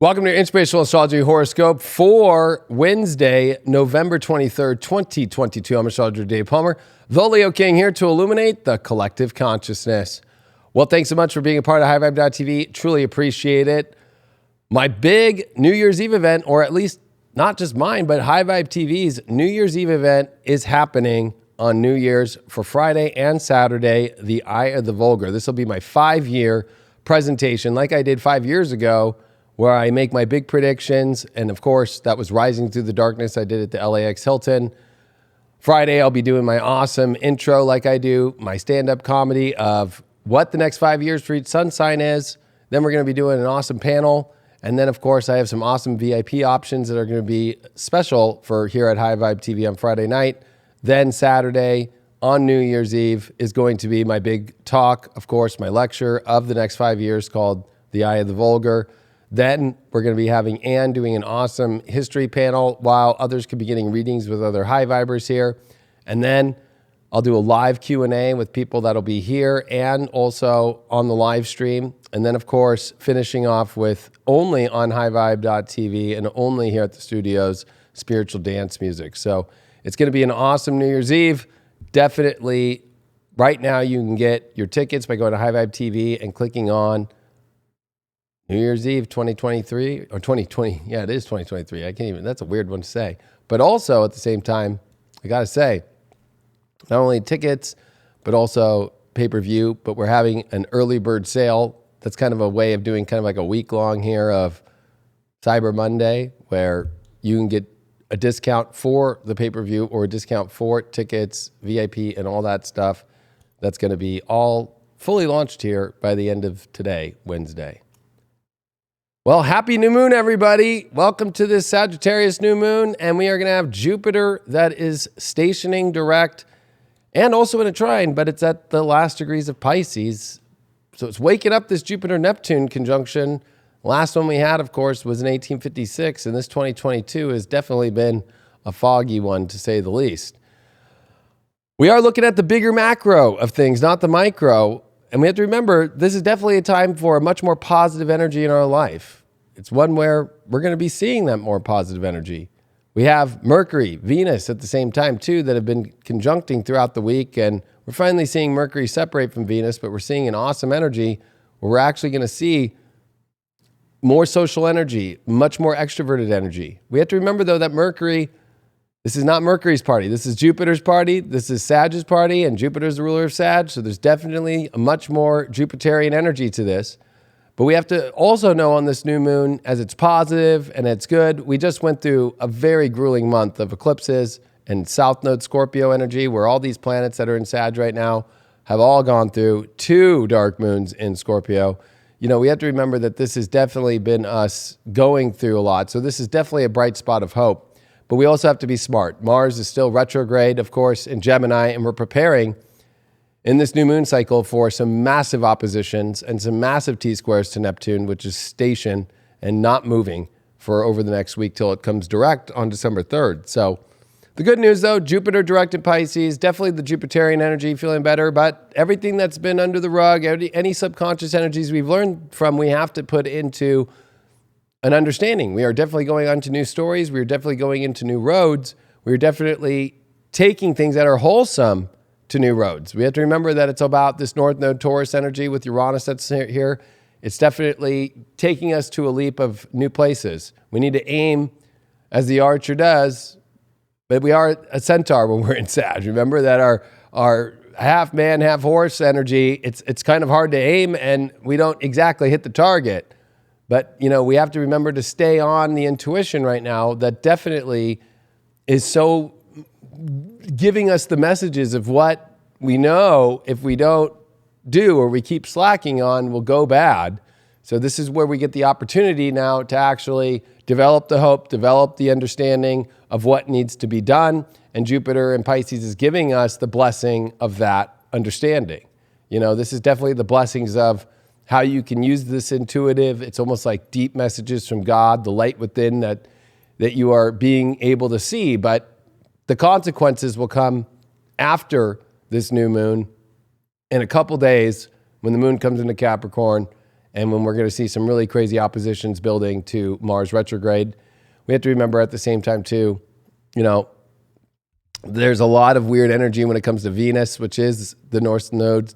Welcome to your Inspirational Astrology Horoscope for Wednesday, November 23rd, 2022. I'm astrologer Dave Palmer, the Leo King, here to illuminate the collective consciousness. Well, thanks so much for being a part of HighVibe.tv. Truly appreciate it. My big New Year's Eve event, or at least not just mine, but HighVibe TV's New Year's Eve event is happening on New Year's for Friday and Saturday, the Eye of the Vulgar. This will be my 5-year presentation like I did 5 years ago, where I make my big predictions. And of course, that was Rising Through the Darkness. I did it at the LAX Hilton. Friday, I'll be doing my awesome intro like I do, my stand-up comedy of what the next 5 years for each sun sign is. Then we're going to be doing an awesome panel. And then, of course, I have some awesome VIP options that are going to be special for here at High Vibe TV on Friday night. Then Saturday, on New Year's Eve, is going to be my big talk, of course, my lecture of the next 5 years called The Eye of the Vulgar. Then we're going to be having Anne doing an awesome history panel while others could be getting readings with other high vibers here. And then I'll do a live Q&A with people that'll be here and also on the live stream. And then, of course, finishing off with only on highvibe.tv and only here at the studios, spiritual dance music. So it's going to be an awesome New Year's Eve. Definitely right now you can get your tickets by going to HighVibe TV and clicking on New Year's Eve 2023 or 2020. Yeah, it is 2023. I can't even, that's a weird one to say. But also at the same time, I got to say, not only tickets, but also pay-per-view, but we're having an early bird sale. That's kind of a way of doing kind of like a week long here of Cyber Monday, where you can get a discount for the pay-per-view or a discount for tickets, VIP, and all that stuff. That's going to be all fully launched here by the end of today, Wednesday. Well, happy new moon, everybody. Welcome to this Sagittarius new moon. And we are going to have Jupiter that is stationing direct and also in a trine, but it's at the last degrees of Pisces. So it's waking up this Jupiter-Neptune conjunction. Last one we had, of course, was in 1856. And this 2022 has definitely been a foggy one, to say the least. We are looking at the bigger macro of things, not the micro. And we have to remember, this is definitely a time for a much more positive energy in our life. It's one where we're going to be seeing that more positive energy. We have Mercury, Venus at the same time too, that have been conjuncting throughout the week. And we're finally seeing Mercury separate from Venus, but we're seeing an awesome energy where we're actually going to see more social energy, much more extroverted energy. We have to remember though that Mercury, this is not Mercury's party. This is Jupiter's party. This is Sag's party, and Jupiter's the ruler of Sag. So there's definitely a much more Jupiterian energy to this. But we have to also know on this new moon, as it's positive and it's good, we just went through a very grueling month of eclipses and South Node Scorpio energy, where all these planets that are in Sag right now have all gone through 2 dark moons in Scorpio. You know, we have to remember that this has definitely been us going through a lot. So this is definitely a bright spot of hope. But we also have to be smart. Mars is still retrograde, of course, in Gemini, and we're preparing in this new moon cycle for some massive oppositions and some massive T-squares to Neptune, which is stationed and not moving for over the next week till it comes direct on December 3rd. So the good news, though, Jupiter direct in Pisces, definitely the Jupiterian energy feeling better, but everything that's been under the rug, any subconscious energies we've learned from, we have to put into an understanding. We are definitely going on to new stories. We are definitely going into new roads. We are definitely taking things that are wholesome to new roads. We have to remember that it's about this North Node Taurus energy with Uranus that's here. It's definitely taking us to a leap of new places. We need to aim as the archer does, but we are a centaur when we're in Sag. Remember that our half man, half horse energy, it's kind of hard to aim and we don't exactly hit the target. But, you know, we have to remember to stay on the intuition right now that definitely is so giving us the messages of what we know if we don't do or we keep slacking on will go bad. So this is where we get the opportunity now to actually develop the hope, develop the understanding of what needs to be done. And Jupiter in Pisces is giving us the blessing of that understanding. You know, this is definitely the blessings of how you can use this intuitive. It's almost like deep messages from God, the light within that you are being able to see. But the consequences will come after this new moon in a couple days when the moon comes into Capricorn and when we're going to see some really crazy oppositions building to Mars retrograde. We have to remember at the same time too, there's a lot of weird energy when it comes to Venus, which is the North Node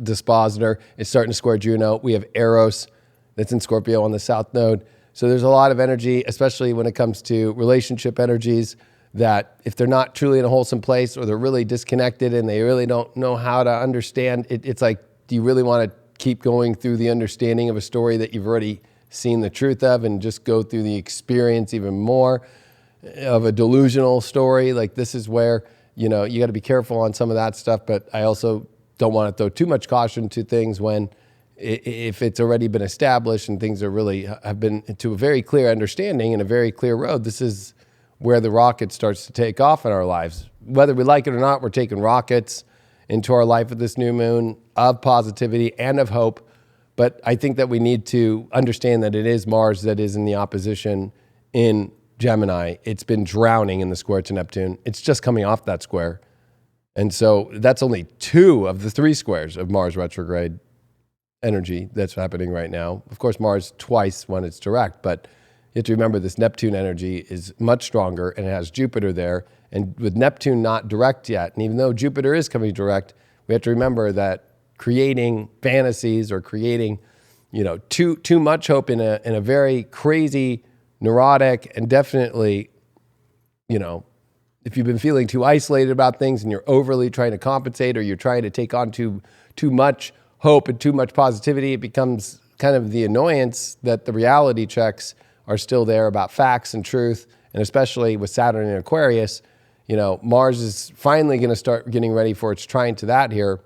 dispositor. It's starting to square Juno. We have Eros that's in Scorpio on the South Node. So there's a lot of energy, especially when it comes to relationship energies, that if they're not truly in a wholesome place or they're really disconnected and they really don't know how to understand, it's like, do you really want to keep going through the understanding of a story that you've already seen the truth of and just go through the experience even more of a delusional story? Like, this is where, you got to be careful on some of that stuff, but I also don't want to throw too much caution to things when if it's already been established and things are really have been to a very clear understanding and a very clear road. This is where the rocket starts to take off in our lives. Whether we like it or not, we're taking rockets into our life with this new moon of positivity and of hope. But I think that we need to understand that it is Mars that is in the opposition in Gemini. It's been drowning in the square to Neptune. It's just coming off that square. And so that's only 2 of the 3 squares of Mars retrograde energy that's happening right now. Of course, Mars twice when it's direct, but you have to remember this Neptune energy is much stronger and it has Jupiter there. And with Neptune not direct yet, and even though Jupiter is coming direct, we have to remember that creating fantasies or creating, too much hope in a very crazy, neurotic, and definitely, if you've been feeling too isolated about things and you're overly trying to compensate or you're trying to take on too much hope and too much positivity, it becomes kind of the annoyance that the reality checks are still there about facts and truth. And especially with Saturn in Aquarius, Mars is finally going to start getting ready for its trine to that here.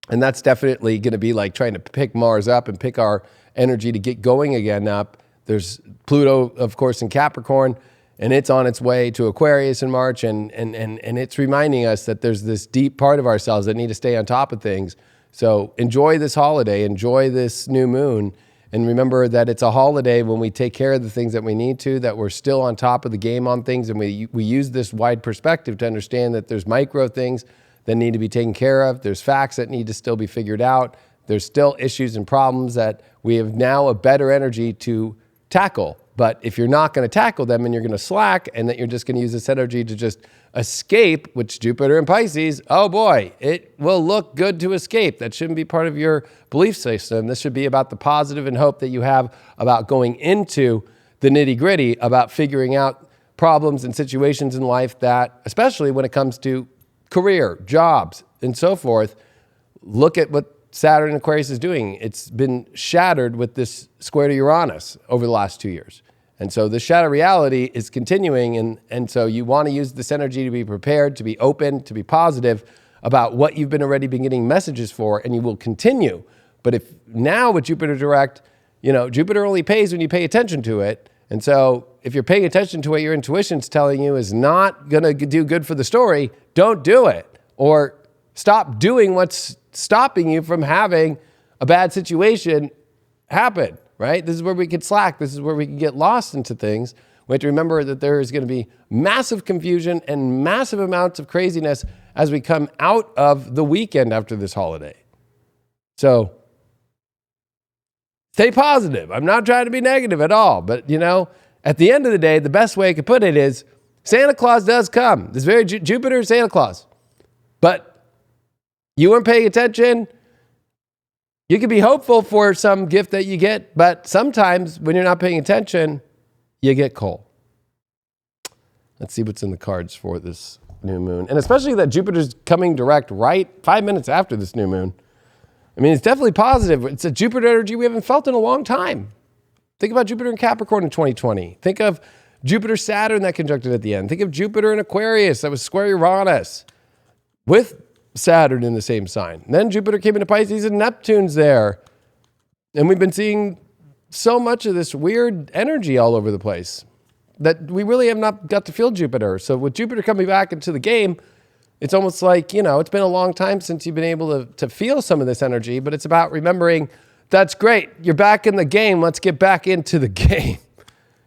And that's definitely going to be like trying to pick Mars up and pick our energy to get going again up. There's Pluto, of course, in Capricorn, and it's on its way to Aquarius in March. And it's reminding us that there's this deep part of ourselves that need to stay on top of things. So enjoy this holiday, enjoy this new moon, and remember that it's a holiday when we take care of the things that we need to, that we're still on top of the game on things, and we use this wide perspective to understand that there's micro things that need to be taken care of. There's facts that need to still be figured out. There's still issues and problems that we have now a better energy to tackle. But if you're not going to tackle them and you're going to slack and that you're just going to use this energy to just escape, which Jupiter and Pisces, oh boy, it will look good to escape. That shouldn't be part of your belief system. This should be about the positive and hope that you have about going into the nitty gritty, about figuring out problems and situations in life that, especially when it comes to career, jobs, and so forth. Look at what Saturn and Aquarius is doing. It's been shattered with this square to Uranus over the last 2 years. And so the shadow reality is continuing. And so you want to use this energy to be prepared, to be open, to be positive about what you've already been getting messages for, and you will continue. But if now with Jupiter direct, Jupiter only pays when you pay attention to it. And so if you're paying attention to what your intuition's telling you is not going to do good for the story, don't do it. Or stop doing what's stopping you from having a bad situation happen, right? This is where we can slack. This is where we can get lost into things. We have to remember that there is going to be massive confusion and massive amounts of craziness as we come out of the weekend after this holiday. So stay positive. I'm not trying to be negative at all, but at the end of the day, the best way I could put it is Santa Claus does come. This very Jupiter, Santa Claus. But you weren't paying attention. You can be hopeful for some gift that you get, but sometimes when you're not paying attention, you get coal. Let's see what's in the cards for this new moon. And especially that Jupiter's coming direct right 5 minutes after this new moon. I mean, it's definitely positive. It's a Jupiter energy we haven't felt in a long time. Think about Jupiter in Capricorn in 2020. Think of Jupiter Saturn that conjuncted at the end. Think of Jupiter in Aquarius that was square Uranus with Saturn in the same sign. And then Jupiter came into Pisces and Neptune's there. And we've been seeing so much of this weird energy all over the place that we really have not got to feel Jupiter. So with Jupiter coming back into the game, it's almost like, it's been a long time since you've been able to feel some of this energy, but it's about remembering that's great. You're back in the game. Let's get back into the game.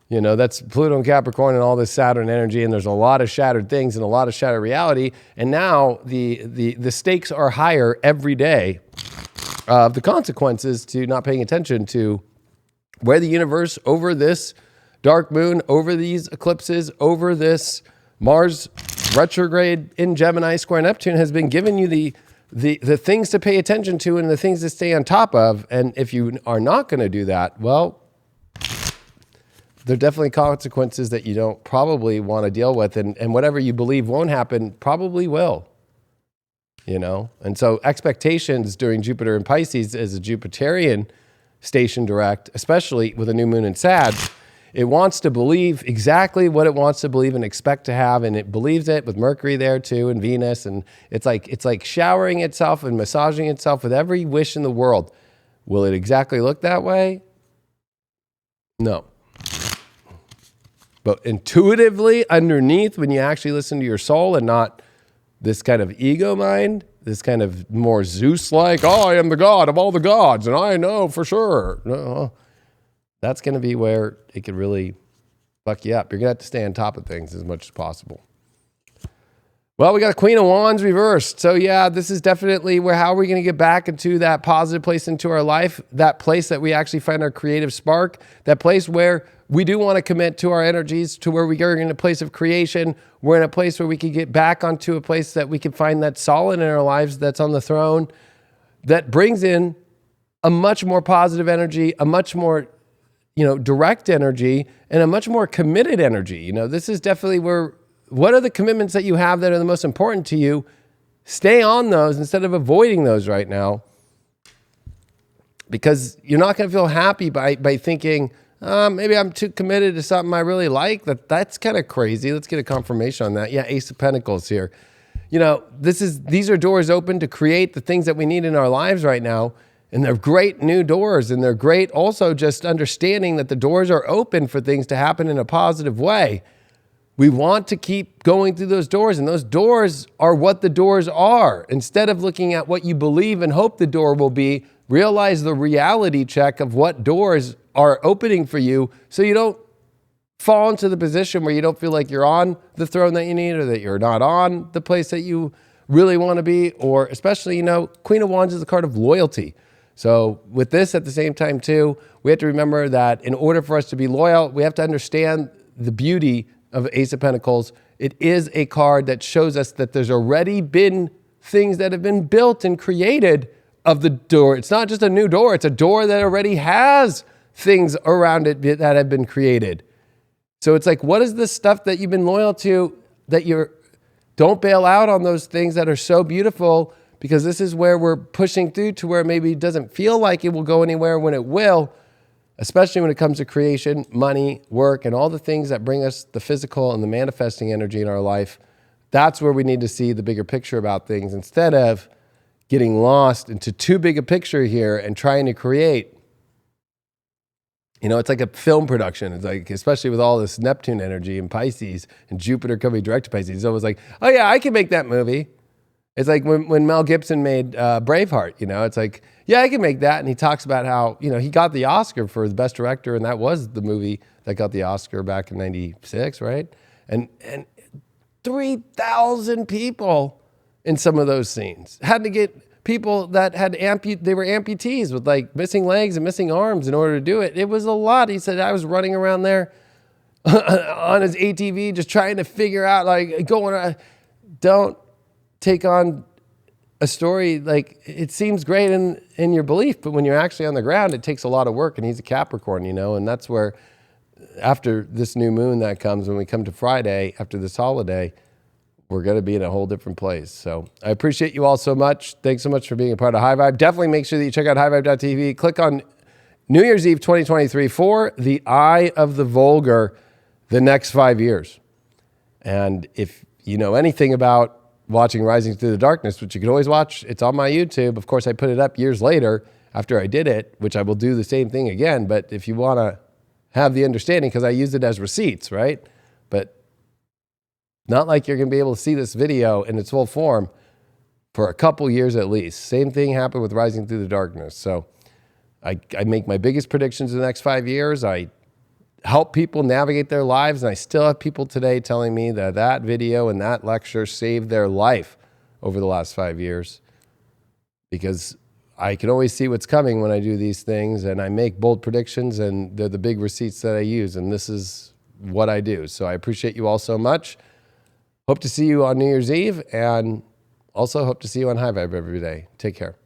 That's Pluto and Capricorn and all this Saturn energy, and there's a lot of shattered things and a lot of shattered reality. And now the stakes are higher every day of the consequences to not paying attention to where the universe, over this dark moon, over these eclipses, over this Mars retrograde in Gemini square Neptune, has been giving you the things to pay attention to and the things to stay on top of. And if you are not going to do that, well, there are definitely consequences that you don't probably want to deal with. And whatever you believe won't happen probably will. You know? And so expectations during Jupiter and Pisces as a Jupiterian station direct, especially with a new moon in Sag, it wants to believe exactly what it wants to believe and expect to have, and it believes it with Mercury there too, and Venus, and it's like showering itself and massaging itself with every wish in the world. Will it exactly look that way? No. But intuitively, underneath, when you actually listen to your soul and not this kind of ego mind, this kind of more Zeus-like, oh, I am the god of all the gods, and I know for sure. No. That's going to be where it could really fuck you up. You're going to have to stay on top of things as much as possible. Well, we got a Queen of Wands reversed. So yeah, this is definitely where, how are we going to get back into that positive place into our life, that place that we actually find our creative spark, that place where we do want to commit to our energies, to where we are in a place of creation. We're in a place where we can get back onto a place that we can find that solid in our lives, that's on the throne, that brings in a much more positive energy, a much more direct energy, and a much more committed energy. This is definitely where, what are the commitments that you have that are the most important to you? Stay on those instead of avoiding those right now, because you're not going to feel happy by thinking, maybe I'm too committed to something I really like. That's kind of crazy. Let's get a confirmation on that. Yeah, Ace of Pentacles here. These are doors open to create the things that we need in our lives right now. And they're great new doors, and they're great also just understanding that the doors are open for things to happen in a positive way. We want to keep going through those doors, and those doors are what the doors are. Instead of looking at what you believe and hope the door will be, realize the reality check of what doors are opening for you, so you don't fall into the position where you don't feel like you're on the throne that you need, or that you're not on the place that you really want to be, or especially, Queen of Wands is a card of loyalty. So with this at the same time too, we have to remember that in order for us to be loyal, we have to understand the beauty of Ace of Pentacles. It is a card that shows us that there's already been things that have been built and created of the door. It's not just a new door, it's a door that already has things around it that have been created. So it's like, what is this stuff that you've been loyal to, that don't bail out on those things that are so beautiful, because this is where we're pushing through to where maybe it doesn't feel like it will go anywhere when it will, especially when it comes to creation, money, work, and all the things that bring us the physical and the manifesting energy in our life. That's where we need to see the bigger picture about things, instead of getting lost into too big a picture here and trying to create. It's like a film production. It's like, especially with all this Neptune energy and Pisces and Jupiter coming direct to Pisces, it's always like, oh yeah, I can make that movie. It's like when Mel Gibson made Braveheart, it's like, yeah, I can make that. And he talks about how, he got the Oscar for the best director, and that was the movie that got the Oscar back in 96, right? And 3,000 people in some of those scenes had to get people that had they were amputees with like missing legs and missing arms in order to do it. It was a lot. He said, I was running around there on his ATV just trying to figure out, like, going around. Don't take on a story, like, it seems great in your belief, but when you're actually on the ground, it takes a lot of work. And he's a Capricorn, and that's where, after this new moon that comes, when we come to Friday, after this holiday, we're going to be in a whole different place. So I appreciate you all so much. Thanks so much for being a part of High Vibe. Definitely make sure that you check out highvibe.tv. Click on New Year's Eve 2023 for the Eye of the Vulgar, the next 5 years. And if you know anything about watching Rising Through the Darkness, which you can always watch, it's on my YouTube. Of course, I put it up years later after I did it, which I will do the same thing again. But if you want to have the understanding, because I use it as receipts, right? But not like you're going to be able to see this video in its full form for a couple years at least. Same thing happened with Rising Through the Darkness. So I make my biggest predictions in the next 5 years. I help people navigate their lives, and I still have people today telling me that video and that lecture saved their life over the last 5 years, because I can always see what's coming when I do these things, and I make bold predictions, and they're the big receipts that I use, and this is what I do. So I appreciate you all so much. Hope to see you on New Year's Eve, and also hope to see you on High Vibe every day. Take care.